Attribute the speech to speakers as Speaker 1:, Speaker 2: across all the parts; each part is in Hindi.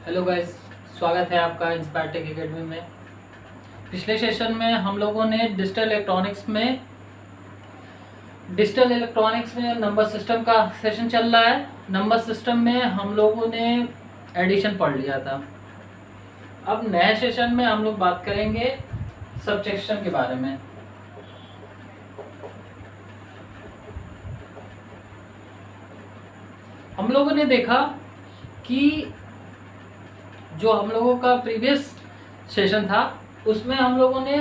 Speaker 1: हेलो गाइस, स्वागत है आपका इंस्पायर टेक एकेडमी में। पिछले सेशन में हम लोगों ने डिजिटल इलेक्ट्रॉनिक्स में नंबर सिस्टम का सेशन चल रहा है। नंबर सिस्टम में हम लोगों ने एडिशन पढ़ लिया था। अब नए सेशन में हम लोग बात करेंगे सब्ट्रैक्शन के बारे में। हम लोगों ने देखा कि जो हम लोगों का प्रीवियस सेशन था उसमें हम लोगों ने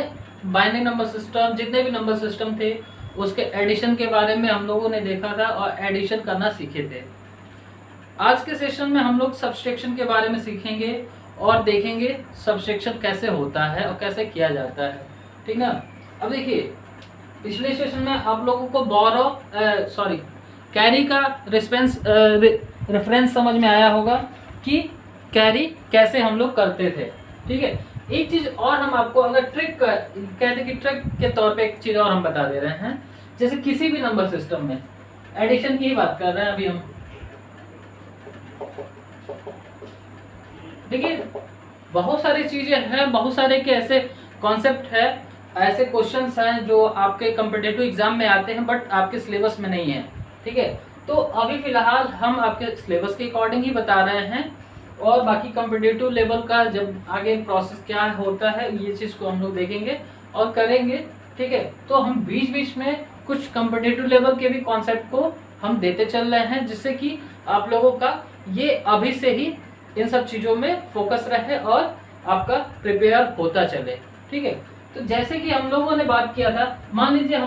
Speaker 1: बाइनरी नंबर सिस्टम, जितने भी नंबर सिस्टम थे उसके एडिशन के बारे में हम लोगों ने देखा था और एडिशन करना सीखे थे। आज के सेशन में हम लोग सब्ट्रैक्शन के बारे में सीखेंगे और देखेंगे सब्ट्रैक्शन कैसे होता है और कैसे किया जाता है। ठीक ना। अब देखिए, पिछले सेशन में आप लोगों को कैरी का रेफरेंस समझ में आया होगा कि कैरी कैसे हम लोग करते थे। ठीक है। एक चीज और हम आपको अगर कहते कि ट्रिक के तौर पे एक चीज और हम बता दे रहे हैं। जैसे किसी भी नंबर सिस्टम में एडिशन की ही बात कर रहे हैं अभी हम। देखिए, बहुत सारी चीजें हैं, बहुत सारे के ऐसे कॉन्सेप्ट है, ऐसे क्वेश्चंस हैं जो आपके कॉम्पिटिटिव एग्जाम में आते हैं बट आपके सिलेबस में नहीं है। ठीक है। तो अभी फिलहाल हम आपके सिलेबस के अकॉर्डिंग ही बता रहे हैं और बाकी कॉम्पिटिटिव लेवल का जब आगे प्रोसेस क्या होता है ये चीज़ को हम लोग देखेंगे और करेंगे। ठीक है। तो हम बीच बीच में कुछ कॉम्पिटिटिव लेवल के भी कॉन्सेप्ट को हम देते चल रहे हैं जिससे कि आप लोगों का ये अभी से ही इन सब चीज़ों में फोकस रहे और आपका प्रिपेयर होता चले। ठीक है। तो जैसे कि हम लोगों ने बात किया था, मान लीजिए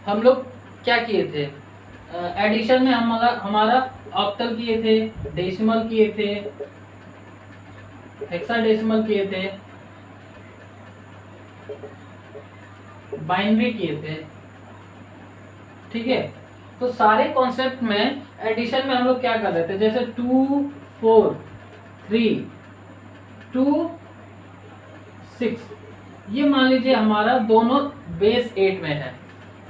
Speaker 1: हम लोग क्या किए थे, एडिशन में हमारा ऑक्टल किए थे, डेसिमल किए थे, हेक्साडेसिमल किए थे, बाइनरी किए थे। ठीक है। तो सारे कॉन्सेप्ट में एडिशन में हम लोग क्या कर रहे थे, जैसे 2 4 3 2 6, ये मान लीजिए हमारा दोनों बेस 8 में है,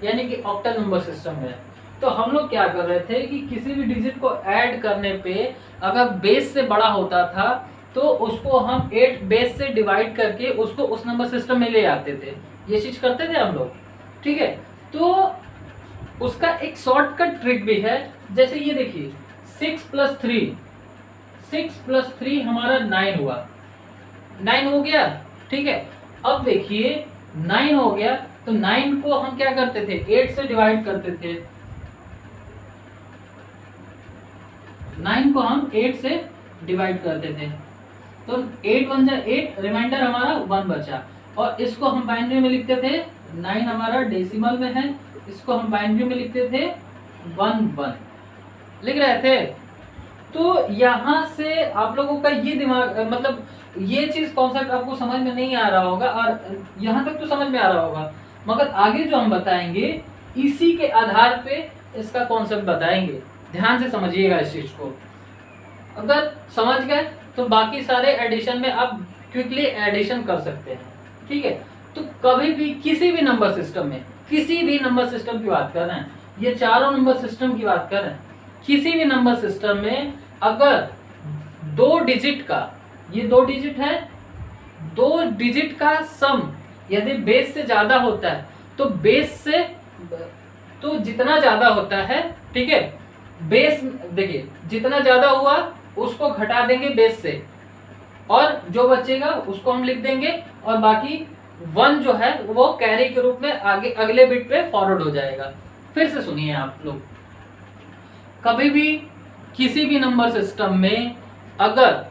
Speaker 1: यानी कि ऑक्टल नंबर सिस्टम में। तो हम लोग क्या कर रहे थे कि किसी भी डिजिट को ऐड करने पे अगर बेस से बड़ा होता था तो उसको हम 8 बेस से डिवाइड करके उसको उस नंबर सिस्टम में ले आते थे। ये चीज करते थे हम लोग। ठीक है। तो उसका एक शॉर्टकट ट्रिक भी है। जैसे ये देखिए, 6 प्लस 3 हमारा 9 हुआ, 9 हो गया। ठीक है। अब देखिए 9 हो गया तो 9 को हम क्या करते थे, 8 से डिवाइड करते थे। 9 को हम 8 से डिवाइड करते थे तो 8 1 जा 8, रिमाइंडर हमारा 1 बचा। और इसको हम बाइनरी में लिखते थे, 9 हमारा डेसिमल में है, इसको हम बाइनरी में लिखते थे 1 1 लिख रहे थे। तो यहाँ से आप लोगों का ये दिमाग, मतलब ये चीज कॉन्सेप्ट आपको समझ में नहीं आ रहा होगा और यहाँ तक तो समझ में आ रहा होगा, मगर आगे जो हम बताएंगे इसी के आधार पे इसका कॉन्सेप्ट बताएंगे। ध्यान से समझिएगा इस चीज को। अगर समझ गए तो बाकी सारे एडिशन में आप क्विकली एडिशन कर सकते हैं। ठीक है। तो कभी भी किसी भी नंबर सिस्टम की बात कर रहे हैं, ये चारों नंबर सिस्टम की बात कर रहे हैं, किसी भी नंबर सिस्टम में अगर 2 डिजिट का, ये 2 डिजिट है, 2 डिजिट का सम यदि बेस से ज्यादा होता है तो बेस से तो जितना ज्यादा होता है, ठीक है, बेस देखिए जितना ज्यादा हुआ उसको घटा देंगे बेस से और जो बचेगा उसको हम लिख देंगे और बाकी 1 जो है वो कैरी के रूप में आगे अगले बिट पे फॉरवर्ड हो जाएगा। फिर से सुनिए आप लोग, कभी भी किसी भी नंबर सिस्टम में अगर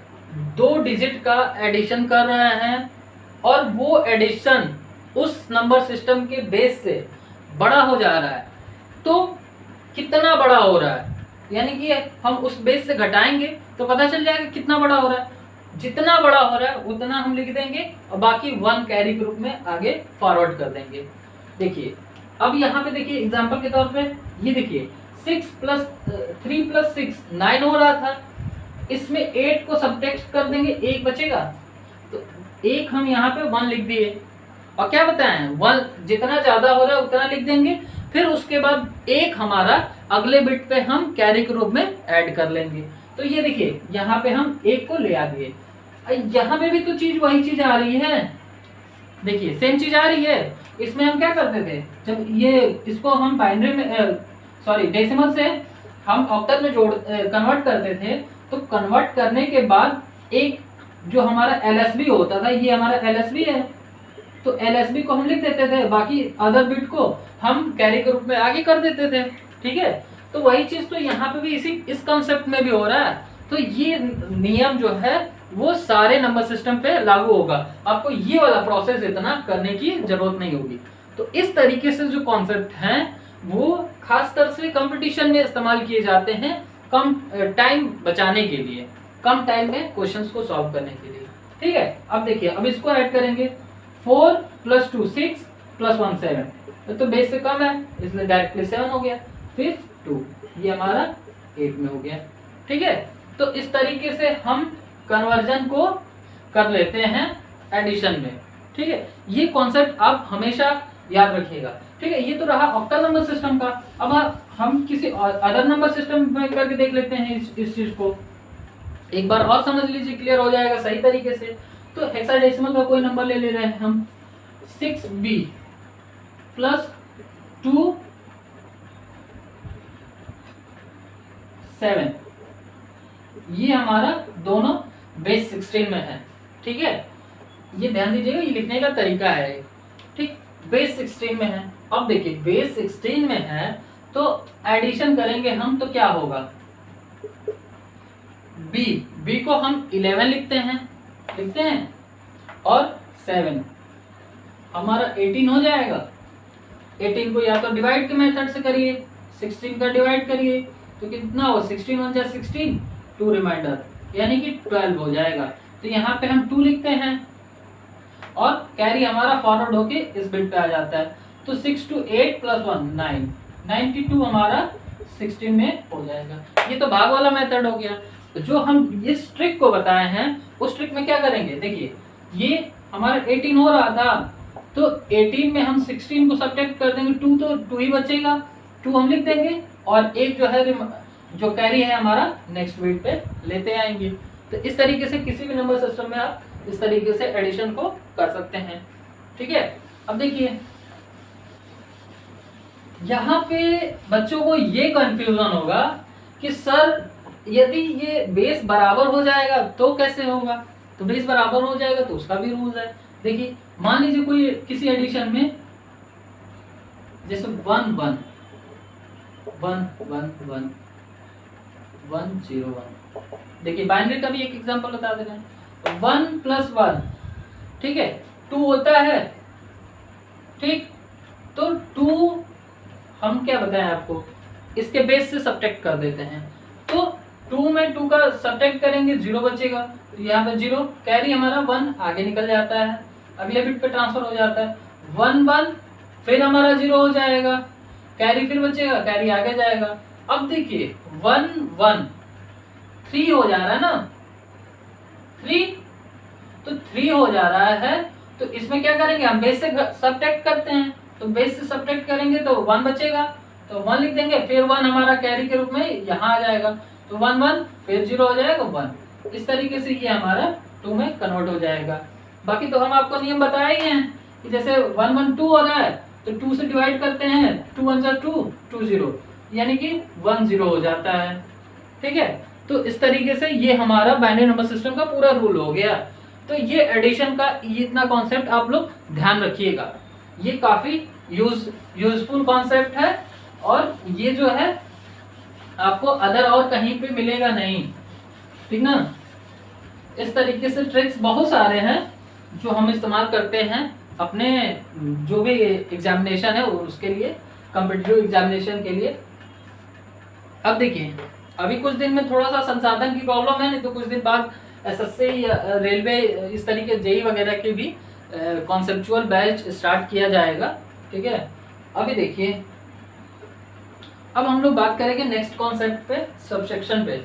Speaker 1: 2 डिजिट का एडिशन कर रहे हैं और वो एडिशन उस नंबर सिस्टम के बेस से बड़ा हो जा रहा है तो कितना बड़ा हो रहा है, यानी कि हम उस बेस से घटाएंगे तो पता चल जाएगा कितना बड़ा हो रहा है। जितना बड़ा हो रहा है उतना हम लिख देंगे और बाकी 1 कैरी के रूप में आगे फॉरवर्ड कर देंगे। देखिए अब यहाँ पे देखिए एग्जांपल के तौर पे ये देखिए 3 प्लस 6 9 हो रहा था, इसमें 8 को सब्ट्रैक्ट कर देंगे, 1 बचेगा तो 1 हम यहाँ पे 1 लिख दिए और क्या बताएं 1 जितना ज्यादा हो रहा है उतना लिख देंगे। फिर उसके बाद 1 हमारा अगले बिट पे हम कैरी के रूप में ऐड कर लेंगे। तो ये देखिए यहाँ पे हम 1 को ले आ दिए, यहाँ पे भी तो चीज वही चीज आ रही है, देखिए सेम चीज आ रही है। इसमें हम क्या करते थे, जब ये इसको हम बाइनरी में डेसिमल से हम ऑक्टल में कन्वर्ट करते थे, तो कन्वर्ट करने के बाद एक जो हमारा एलएसबी होता था, ये हमारा एलएसबी है, तो एलएसबी को हम लिख देते थे, बाकी अदर बिट को हम कैरी के रूप में आगे कर देते थे। ठीक है, तो वही चीज तो यहाँ पे भी इस कंसेप्ट में भी हो रहा है। तो ये नियम जो है वो सारे नंबर सिस्टम पे लागू होगा, आपको ये वाला प्रोसेस इतना करने की जरूरत नहीं होगी। तो इस तरीके से जो कॉन्सेप्ट हैं वो खासकर से कंपटीशन में इस्तेमाल किए जाते हैं, कम टाइम बचाने के लिए, कम टाइम में क्वेश्चंस को सॉल्व करने के लिए। ठीक है, अब देखिए अब इसको ऐड करेंगे, 4 + 2 6 + 1 7, तो बेस से कम है इसलिए डायरेक्टली 7 हो गया, फिर 2, ये हमारा 8 में हो गया। ठीक है, तो इस तरीके से हम कन्वर्जन को कर लेते हैं एडिशन में। ठीक है, ये कॉन्सेप्ट आप हमेशा याद रखिएगा। ठीक है, ये तो रहा ऑक्टल नंबर सिस्टम का। अब हम किसी अदर नंबर सिस्टम में करके देख लेते हैं इस चीज को, एक बार और समझ लीजिए, क्लियर हो जाएगा सही तरीके से। तो हेक्साडेसिमल का कोई नंबर ले रहे हैं हम, 6b + 2 7, ये हमारा दोनों बेस 16 में है। ठीक है, ये ध्यान दीजिएगा, ये लिखने का तरीका है। ठीक, बेस 16 में है। अब देखिए बेस 16 में है तो एडिशन करेंगे हम तो क्या होगा, b को हम 11 लिखते हैं और 7 हमारा 18 हो जाएगा। 18 को या तो डिवाइड के मेथड से करिए, 16 का डिवाइड करिए तो कितना हो, 16 × 16, 2 रिमाइंडर यानी कि 12 हो जाएगा। तो यहाँ पे हम 2 लिखते हैं और कैरी हमारा फॉरवर्ड होके इस बिट पे आ जाता है। तो 6 × 8 + 1 9, 92 हमारा 16 में हो जाएगा। ये तो भाग वाला मेथड हो गया। तो जो हम इस ट्रिक को बताए हैं उस ट्रिक में क्या करेंगे, देखिए ये हमारा 18 हो रहा था, तो 18 में हम 16 को सब्ट्रैक्ट कर देंगे, 2 तो 2 ही बचेगा, 2 हम लिख देंगे और एक जो है जो कैरी है हमारा नेक्स्ट बिट पे लेते आएंगे। तो इस तरीके से किसी भी नंबर सिस्टम में आप इस तरीके से एडिशन को कर सकते हैं। ठीक है, अब देखिए यहाँ पे बच्चों को ये कंफ्यूजन होगा कि सर यदि ये बेस बराबर हो जाएगा तो कैसे होगा, तो बेस बराबर हो जाएगा तो उसका भी रूल है। देखिए मान लीजिए कोई किसी एडिशन में जैसे 1 1 1 1 1 1 0 1, देखिए बाइनरी का भी एक एग्जांपल बता दे रहे हैं, 1 + 1 ठीक है 2 होता है। ठीक, तो 2 हम क्या बताएं आपको, इसके बेस से सब्ट्रैक्ट कर देते हैं। तो 2 में 2 का सब्ट्रैक्ट करेंगे 0 बचेगा, तो यहाँ पे 0, कैरी हमारा 1 आगे निकल जाता है, अगले बिट पे ट्रांसफर हो जाता है। 1 1 फिर हमारा 0 हो जाएगा, कैरी फिर बचेगा, कैरी आगे जाएगा। अब देखिए 1 1 3 हो जा रहा है ना, 3, तो 3 हो जा रहा है, तो इसमें क्या करेंगे हम बेस से सब्ट्रैक्ट करते हैं, तो बेस से सब्ट्रैक्ट करेंगे तो 1 बचेगा, तो 1 लिख देंगे, फिर 1 हमारा कैरी के रूप में यहाँ आ जाएगा, तो 1 1 फिर 0 हो जाएगा 1। इस तरीके से ये हमारा 2 में कन्वर्ट हो जाएगा। बाकी तो हम आपको नियम बताए ही हैं कि जैसे 1 1 2 हो रहा है तो 2 से डिवाइड करते हैं, 2 1 2 2 0 यानी कि 1 0 हो जाता है। ठीक है, तो इस तरीके से ये हमारा बाइनरी नंबर सिस्टम का पूरा रूल हो गया। तो ये एडिशन का इतना कॉन्सेप्ट आप लोग ध्यान रखिएगा, ये काफी यूजफुल कॉन्सेप्ट है और ये जो है आपको अदर और कहीं पे मिलेगा नहीं। ठीक ना, इस तरीके से ट्रिक्स बहुत सारे हैं जो हम इस्तेमाल करते हैं अपने जो भी एग्जामिनेशन है उसके लिए, कॉम्पिटिटिव एग्जामिनेशन के लिए। अब देखिए अभी कुछ दिन में थोड़ा सा संसाधन की प्रॉब्लम है, नहीं तो कुछ दिन बाद एसएससी या रेलवे इस तरीके जेई वगैरह के भी कॉन्सेप्चुअल बैच स्टार्ट किया जाएगा। ठीक है, अभी देखिए अब हम लोग बात करेंगे नेक्स्ट कॉन्सेप्ट पे, सबसेक्शन पे।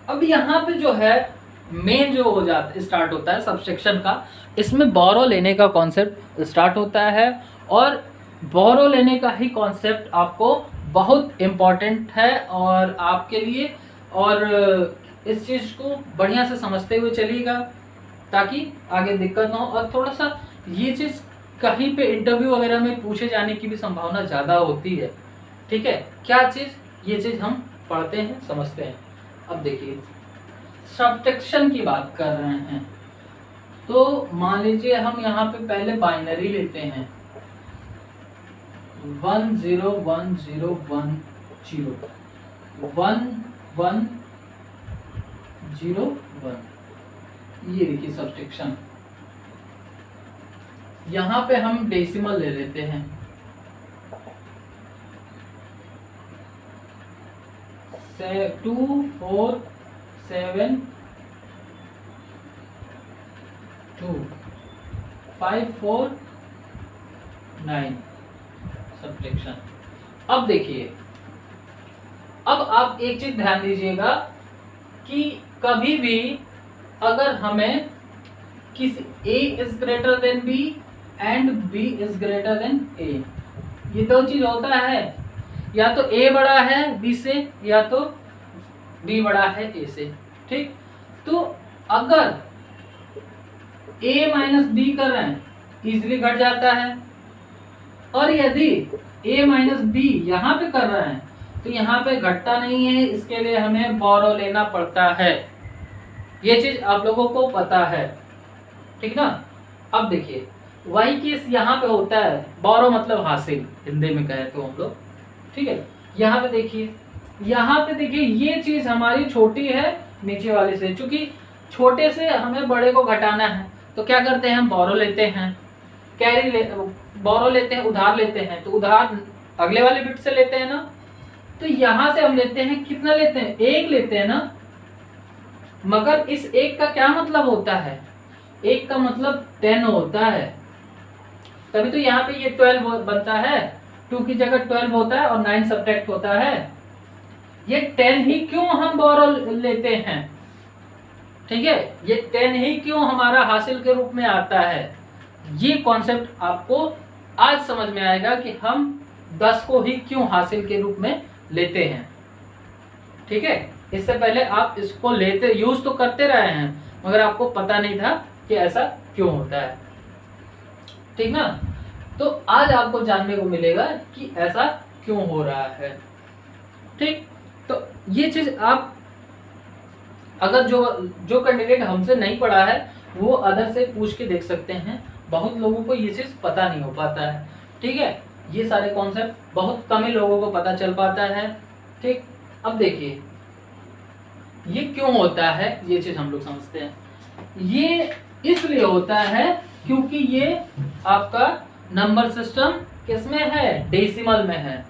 Speaker 1: अब यहाँ पे जो है मेन जो हो जाता स्टार्ट होता है सबसेक्शन का, इसमें बोरो लेने का कॉन्सेप्ट स्टार्ट होता है और बोरो लेने का ही कॉन्सेप्ट आपको बहुत इम्पॉर्टेंट है और आपके लिए, और इस चीज़ को बढ़िया से समझते हुए चलिएगा ताकि आगे दिक्कत ना हो। और थोड़ा सा ये चीज़ कहीं पे इंटरव्यू वगैरह में पूछे जाने की भी संभावना ज़्यादा होती है, ठीक है। क्या चीज़, ये चीज़ हम पढ़ते हैं समझते हैं। अब देखिए सब्ट्रैक्शन की बात कर रहे हैं, तो मान लीजिए हम यहाँ पे पहले बाइनरी लेते हैं 1 0 1 0 1 0 1 1 0 1, ये देखिए सब्ट्रैक्शन। यहाँ पे हम डेसिमल ले लेते हैं 2 4 7 2 5 4 9 सब्ट्रैक्शन। अब देखिए, अब आप एक चीज ध्यान दीजिएगा कि कभी भी अगर हमें किसी A is greater than B and B is greater than A, ये दो चीज होता है, या तो A बड़ा है B से या तो B बड़ा है A से, ठीक। तो अगर A माइनस B कर रहे हैं इजिली घट जाता है, और यदि A माइनस B यहाँ पे कर रहे हैं तो यहाँ पे घटता नहीं है, इसके लिए हमें बोरो लेना पड़ता है। ये चीज आप लोगों को पता है, ठीक ना। अब देखिए वही केस यहाँ पे होता है, बोरो मतलब हासिल हिंदी में कहे तो हम लोग, ठीक है। यहाँ पे देखिए ये चीज हमारी छोटी है नीचे वाले से, चूंकि छोटे से हमें बड़े को घटाना है तो क्या करते हैं हम बोरो लेते हैं, बोरो लेते हैं, उधार लेते हैं, तो उधार अगले वाले बिट से लेते हैं ना। तो यहां से हम लेते हैं, कितना लेते हैं, 1 लेते हैं ना। मगर इस 1 का क्या मतलब होता है, 1 का मतलब 10 होता है, तभी तो यहाँ पे ये 12 बनता है, 2 की जगह 12 होता है और 9 सब्ट्रैक्ट होता है। ये 10 ही क्यों हम बोरो लेते हैं, ठीक है, ये 10 ही क्यों हमारा हासिल के रूप में आता है, ये कॉन्सेप्ट आपको आज समझ में आएगा कि हम 10 को ही क्यों हासिल के रूप में लेते हैं, ठीक है। इससे पहले आप इसको लेते यूज तो करते रहे हैं मगर आपको पता नहीं था कि ऐसा क्यों होता है, ठीक ना। तो आज आपको जानने को मिलेगा कि ऐसा क्यों हो रहा है, ठीक। तो ये चीज आप अगर जो कैंडिडेट हमसे नहीं पढ़ा है वो अदर से पूछ के देख सकते हैं, बहुत लोगों को ये चीज पता नहीं हो पाता है, ठीक है। ये सारे कॉन्सेप्ट बहुत कम ही लोगों को पता चल पाता है, ठीक। अब देखिए ये क्यों होता है, ये चीज हम लोग समझते हैं। ये इसलिए होता है क्योंकि ये आपका नंबर सिस्टम किसमें है, डेसिमल में है।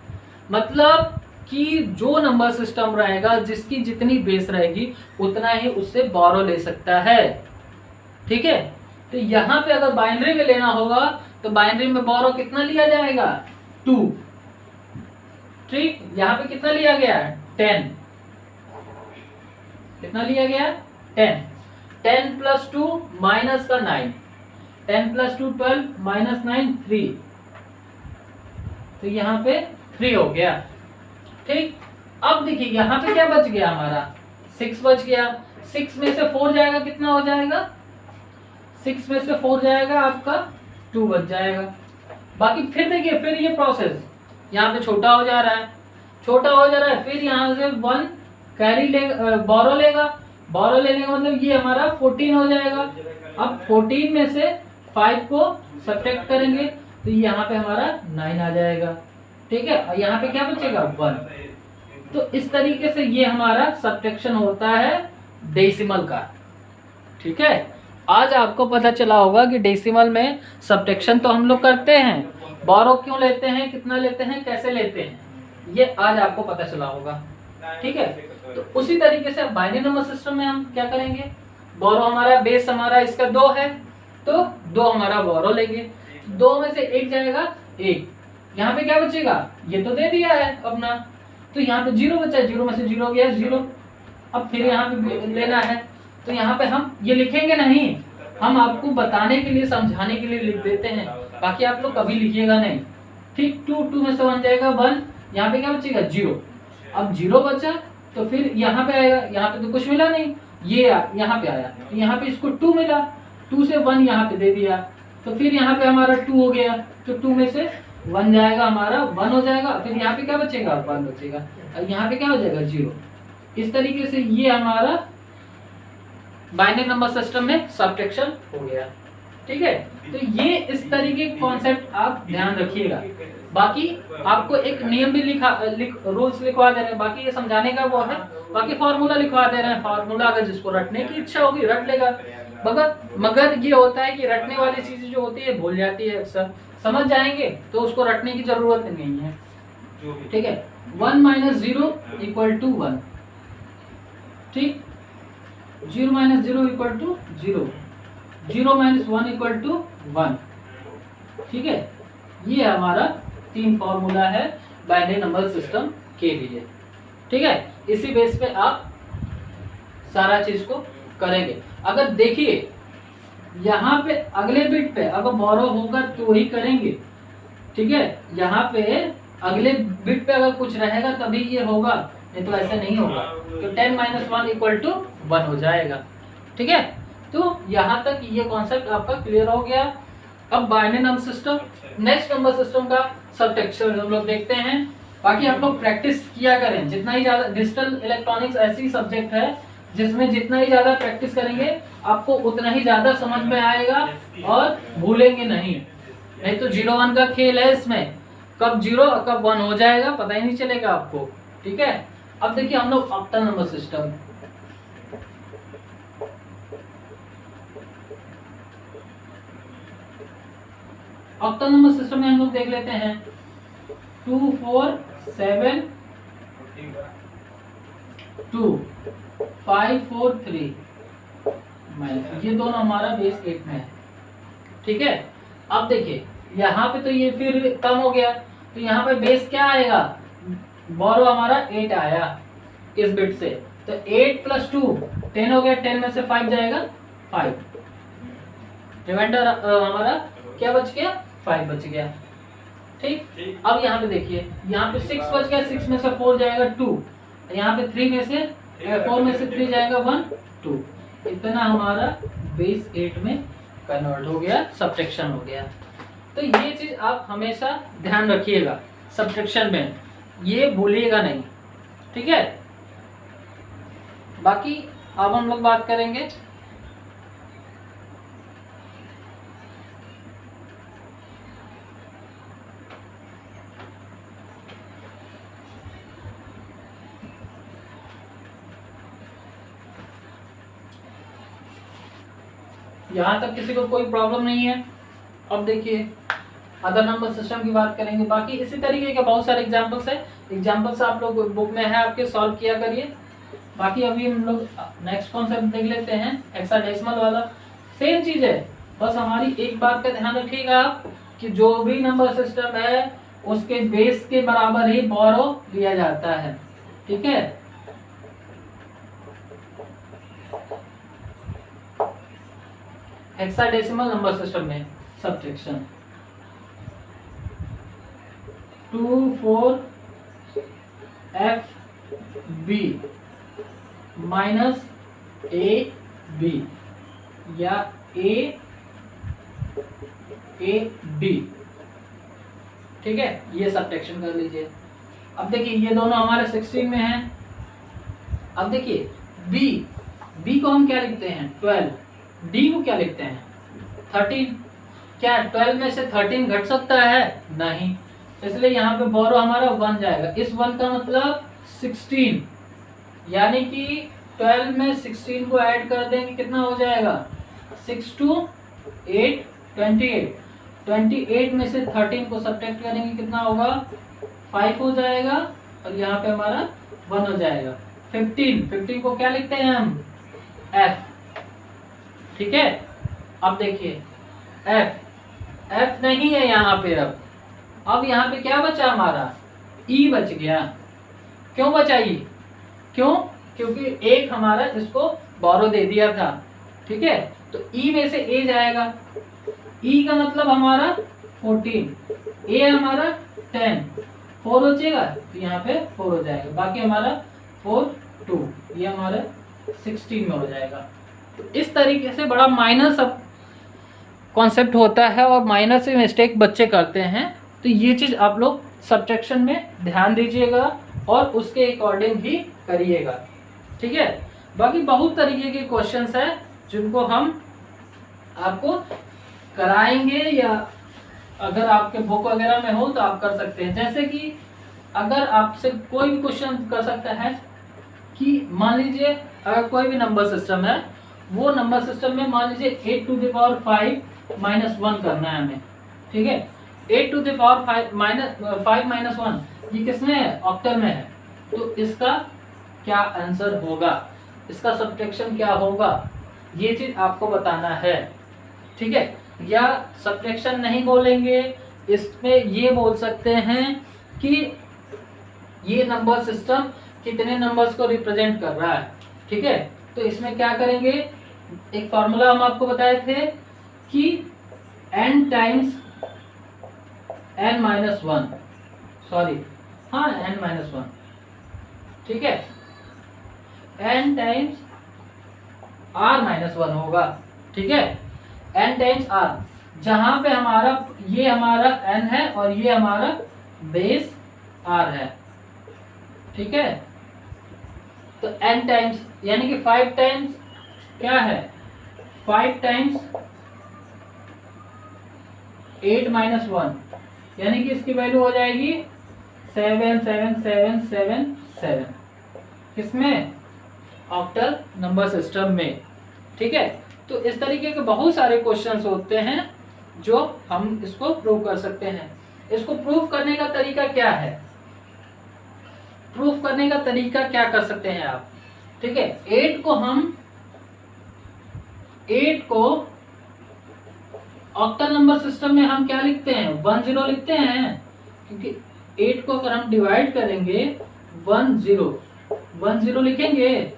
Speaker 1: मतलब कि जो नंबर सिस्टम रहेगा जिसकी जितनी बेस रहेगी उतना ही उससे बोरो ले सकता है, ठीक है। तो यहाँ पे अगर बाइनरी में लेना होगा तो बाइनरी में बोरो कितना लिया जाएगा, 2, ठीक। यहाँ पे कितना लिया गया, 10, कितना लिया गया, 10, 10 प्लस 2 माइनस का 9, 10 प्लस 2 12 माइनस 9 3, तो यहाँ पे 3 हो गया, ठीक। अब देखिए यहाँ पे क्या बच गया हमारा, 6 बच गया। 6 में से 4 जाएगा, कितना हो जाएगा, 6 में से 4 जाएगा आपका 2 बच जाएगा। बाकी फिर देखिए फिर ये प्रोसेस यहाँ पे छोटा हो जा रहा है, फिर यहाँ से 1 कैरी ले बोरो लेगा, बोरो लेने का मतलब ये हमारा 14 हो जाएगा। अब 14 में से 5 को सब्ट्रैक्ट करेंगे तो यहाँ पे हमारा 9 आ जाएगा, ठीक है। और यहाँ पे क्या बचेगा, 1। तो इस तरीके से ये हमारा सब्ट्रैक्शन होता है डेसिमल का, ठीक है। आज आपको पता चला होगा कि डेसिमल में सब्ट्रैक्शन तो हम लोग करते हैं, बोरो क्यों लेते हैं, कितना लेते हैं, कैसे लेते हैं, ये आज आपको पता चला होगा, ठीक है। तो उसी तरीके से बाइनरी नंबर सिस्टम में हम क्या करेंगे, बोरो हमारा बेस हमारा इसका 2 है तो 2 हमारा बोरो लेंगे, 2 में से 1 जाएगा 1, यहाँ पे क्या बचेगा, ये तो दे दिया है अपना, तो यहाँ पे 0 बचा, 0 में से 0 गया 0। अब फिर यहाँ पे लेना है तो यहाँ पे हम ये लिखेंगे नहीं, हम आपको बताने के लिए समझाने के लिए लिख देते हैं, बाकी आप लोग कभी लिखिएगा नहीं, ठीक। 2 में से 1 जाएगा 1, यहाँ पे क्या बचेगा 0। अब 0 बचा तो फिर यहाँ पे आएगा, यहाँ पे तो कुछ मिला नहीं, ये यहाँ पे आया तो यहाँ पे इसको 2 मिला, 2 से 1 यहाँ पे दे दिया तो फिर यहाँ पे हमारा 2 हो गया, तो 2 में से 1 जाएगा हमारा 1 हो जाएगा, फिर यहाँ पे क्या बचेगा 1 बचेगा, और यहाँ पे क्या हो जाएगा 0। इस तरीके से ये हमारा बाइनरी नंबर सिस्टम में सब्ट्रैक्शन हो गया। ठीक है, तो ये इस तरीके के कॉन्सेप्ट आप ध्यान रखिएगा। बाकी आपको एक नियम भी रूल्स लिखवा दे रहे हैं, बाकी ये समझाने का वो है, बाकी फार्मूला लिखवा दे रहे हैं। फार्मूला अगर जिसको रटने की इच्छा होगी रट लेगा, मगर ये होता है कि रटने वाली चीजें जो होती है भूल जाती है अक्सर, समझ जाएंगे तो उसको रटने की जरूरत नहीं है। ठीक है, 1 - 0 = 1, ठीक, 0 - 0 = 0, 0 - 1 = 1। ठीक है, ये हमारा 3 फॉर्मूला है बाइनरी नंबर सिस्टम के लिए। ठीक है, इसी बेस पे आप सारा चीज को करेंगे। अगर देखिए यहाँ पे अगले बिट पे अगर बोरो होगा तो ही करेंगे। ठीक है, यहाँ पे अगले बिट पे अगर कुछ रहेगा तभी ये होगा, नहीं तो ऐसे नहीं होगा। तो 10 - 1 = 1 हो जाएगा। ठीक है, तो यहाँ तक ये कॉन्सेप्ट आपका क्लियर हो गया। अब binary number system, next number system का सब्ट्रैक्शन हम लोग देखते हैं। बाकी आप लोग प्रैक्टिस किया करें, जितना ही ज्यादा, डिजिटल इलेक्ट्रॉनिक्स ऐसी सब्जेक्ट है जिसमें जितना ही ज्यादा प्रैक्टिस करेंगे आपको उतना ही ज्यादा समझ में आएगा और भूलेंगे नहीं तो 0-1 का खेल है इसमें, कब 0 और कब 1 हो जाएगा पता ही नहीं चलेगा आपको। ठीक है, अब देखिए हम लोग octal number system, octal number system में हम लोग देख लेते हैं 2 4 7 2 5 4 3, ये दोनों हमारा बेस 8 में है। ठीक है, अब देखिए यहाँ पे तो ये फिर कम हो गया, तो यहाँ पे बेस क्या आएगा, बोरो हमारा 8 आया इस बिट से, तो 8 + 2 10 हो गया, 10 में से 5 जाएगा 5, रिमाइंडर हमारा क्या बच गया 5 बच गया। ठीक, अब यहाँ पे देखिए यहाँ पे 6 बच गया, 6 में से 4 जाएगा 2, यहाँ पे 3 में से 4 में से 3 जाएगा 1 2, इतना हमारा बेस 8 में कन्वर्ट हो गया, सब्ट्रैक्शन हो गया। तो ये चीज आप हमेशा ध्यान रखिएगा, सब्ट्रैक्शन में ये भूलिएगा नहीं। ठीक है, बाकी अब हम लोग बात करेंगे यहाँ तक किसी को कोई प्रॉब्लम नहीं है। अब देखिए अदर नंबर सिस्टम की बात करेंगे, बाकी इसी तरीके के बहुत सारे एग्जांपल्स है, एग्जांपल्स आप लोग बुक में है आपके, सॉल्व किया करिए। बाकी अभी हम लोग नेक्स्ट कॉन्सेप्ट देख लेते हैं, हेक्साडेसिमल वाला। सेम चीज है, बस हमारी एक बात का ध्यान रखिएगा आप कि जो भी नंबर सिस्टम है उसके बेस के बराबर ही बोरो लिया जाता है। ठीक है, हेक्साडेसिमल नंबर सिस्टम में सब्ट्रैक्शन 2 4 FB - AB या AD। ठीक है, ये सब्ट्रैक्शन कर लीजिए। अब देखिए ये दोनों हमारे 16 में हैं। अब देखिए B को हम क्या लिखते हैं 12, D को क्या लिखते हैं 13। क्या 12 में से 13 घट सकता है, नहीं, इसलिए यहाँ पे बोरो हमारा 1 जाएगा। इस 1 का मतलब 16, यानी कि 12 में 16 को ऐड कर देंगे कितना हो जाएगा 6 2 8 28, 28 में से 13 को सब्ट्रैक्ट करेंगे कितना होगा 5 हो जाएगा, और यहाँ पे हमारा 1 हो जाएगा। 15 को क्या लिखते हैं हम F। ठीक है, अब देखिए F नहीं है यहाँ पे। अब यहाँ पे क्या बचा हमारा E बच गया। क्यों बचा E, क्यों, क्योंकि एक हमारा इसको बोरो दे दिया था। ठीक है, तो E में से A जाएगा, E का मतलब हमारा 14, A हमारा 10, 4 हो जाएगा, तो यहाँ पे 4 हो जाएगा, बाकी हमारा 4 2, ये हमारा 16 में हो जाएगा। तो इस तरीके से बड़ा माइनर सब कॉन्सेप्ट होता है और माइनर से मिस्टेक बच्चे करते हैं। तो ये चीज़ आप लोग सब्ट्रैक्शन में ध्यान दीजिएगा और उसके अकॉर्डिंग ही करिएगा, ठीक है। बाकी बहुत तरीके के क्वेश्चंस हैं जिनको हम आपको कराएंगे, या अगर आपके बुक वगैरह में हो तो आप कर सकते हैं। जैसे कि अगर आपसे कोई भी क्वेश्चन कर सकता है कि मान लीजिए अगर कोई भी नंबर सिस्टम है, वो नंबर सिस्टम में मान लीजिए 8 टू द पावर 5 - 1 करना है हमें, ठीक है। 8 टू द पावर 5 - 1 ये किसमें है? ऑक्टल में है। तो इसका क्या आंसर होगा, इसका सब्ट्रैक्शन क्या होगा, ये चीज आपको बताना है, ठीक है। या सब्ट्रैक्शन नहीं बोलेंगे, इसमें ये बोल सकते हैं कि ये नंबर सिस्टम कितने नंबर्स को रिप्रेजेंट कर रहा है, ठीक है। तो इसमें क्या करेंगे, एक फॉर्मूला हम आपको बताए थे कि n टाइम्स n - 1, सॉरी हाँ n - 1, ठीक है, n टाइम्स r - 1 होगा, ठीक है। n टाइम्स r, जहां पे हमारा ये हमारा n है और ये हमारा बेस r है, ठीक है। तो n टाइम्स यानी कि 5 टाइम्स क्या है, 5 टाइम्स 8 - 1, यानी कि इसकी वैल्यू हो जाएगी 7 7 7 7 7, किसमें? ऑक्टल नंबर सिस्टम में, ठीक है। तो इस तरीके के बहुत सारे क्वेश्चंस होते हैं जो हम इसको प्रूव कर सकते हैं। इसको प्रूव करने का तरीका क्या है, प्रूफ करने का तरीका क्या कर सकते हैं आप, ठीक है। 8 को ऑक्टल नंबर सिस्टम में हम क्या लिखते हैं, 1 0 लिखते हैं, क्योंकि 8 को अगर हम डिवाइड करेंगे 1 0 लिखेंगे,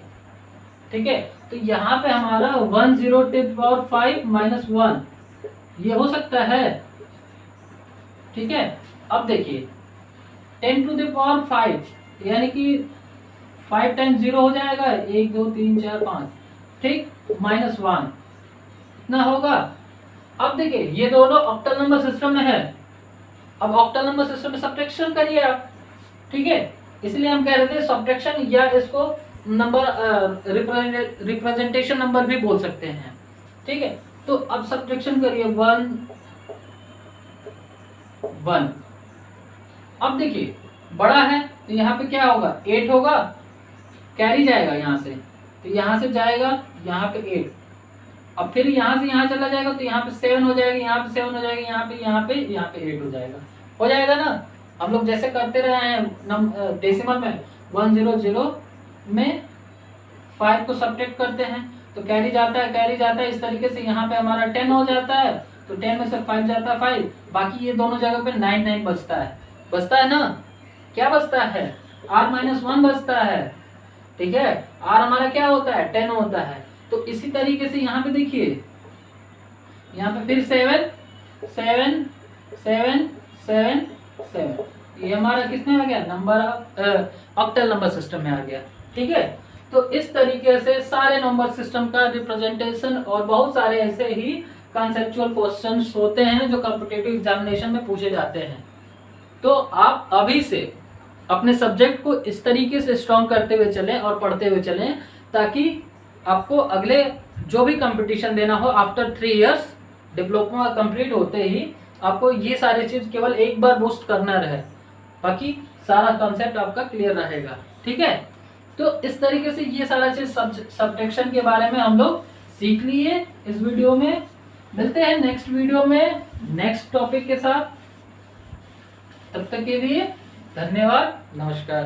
Speaker 1: ठीक है। तो यहाँ पे हमारा 1 0 टू द पावर 5 - 1 ये हो सकता है, ठीक है। अब देखिए 10 टू द पावर 5 यानी कि 5 टाइम्स 0 हो जाएगा, 1 2 3 4 5, ठीक, -1 इतना होगा। अब देखिए ये दोनों ऑक्टल नंबर सिस्टम में है, अब ऑक्टल नंबर सिस्टम में सब्ट्रैक्शन करिए आप, ठीक है। इसलिए हम कह रहे थे सब्ट्रैक्शन, या इसको नंबर रिप्रेजेंटेशन नंबर भी बोल सकते हैं, ठीक है। तो अब सब्ट्रैक्शन करिए 1 1, अब देखिए बड़ा है तो यहाँ पे क्या होगा, 8 होगा, कैरी जाएगा यहाँ से, तो यहाँ से जाएगा यहाँ पे 8, अब फिर यहाँ से यहाँ चला जाएगा तो यहाँ पे 7 हो जाएगा, यहाँ पे 7 हो जाएगा, यहाँ पे 8 हो जाएगा ना। हम लोग जैसे करते रहे हैं डेसिमल में 1 0 0 में 5 को सब्ट्रैक्ट करते हैं तो कैरी जाता है, इस तरीके से यहाँ पे हमारा 10 हो जाता है, तो 10 में से 5 जाता है 5, बाकी ये दोनों जगह पे 9 9 बचता है ना, क्या बचता है, r - 1 बचता है, ठीक है। r हमारा क्या होता है, 10 होता है। तो इसी तरीके से यहाँ पे देखिए, यहाँ पे फिर 7 7 7 7 7, ये हमारा किसमें आ गया, नंबर ऑक्टल नंबर सिस्टम में आ गया, ठीक है। तो इस तरीके से सारे नंबर सिस्टम का रिप्रेजेंटेशन और बहुत सारे ऐसे ही कॉन्सेप्चुअल क्वेश्चंस होते हैं जो कॉम्पिटिटिव एग्जामिनेशन में पूछे जाते हैं। तो आप अभी से अपने सब्जेक्ट को इस तरीके से स्ट्रॉन्ग करते हुए चलें और पढ़ते हुए चलें, ताकि आपको अगले जो भी कंपटीशन देना हो आफ्टर 3 इयर्स डिप्लोमा कंप्लीट होते ही आपको ये सारी चीज़ केवल एक बार बूस्ट करना रहे, बाकी सारा कॉन्सेप्ट आपका क्लियर रहेगा, ठीक है। तो इस तरीके से ये सारा चीज़ सब्ट्रैक्शन के बारे में हम लोग सीख लिए इस वीडियो में। मिलते हैं नेक्स्ट वीडियो में नेक्स्ट टॉपिक के साथ, तब तक के लिए धन्यवाद, नमस्कार।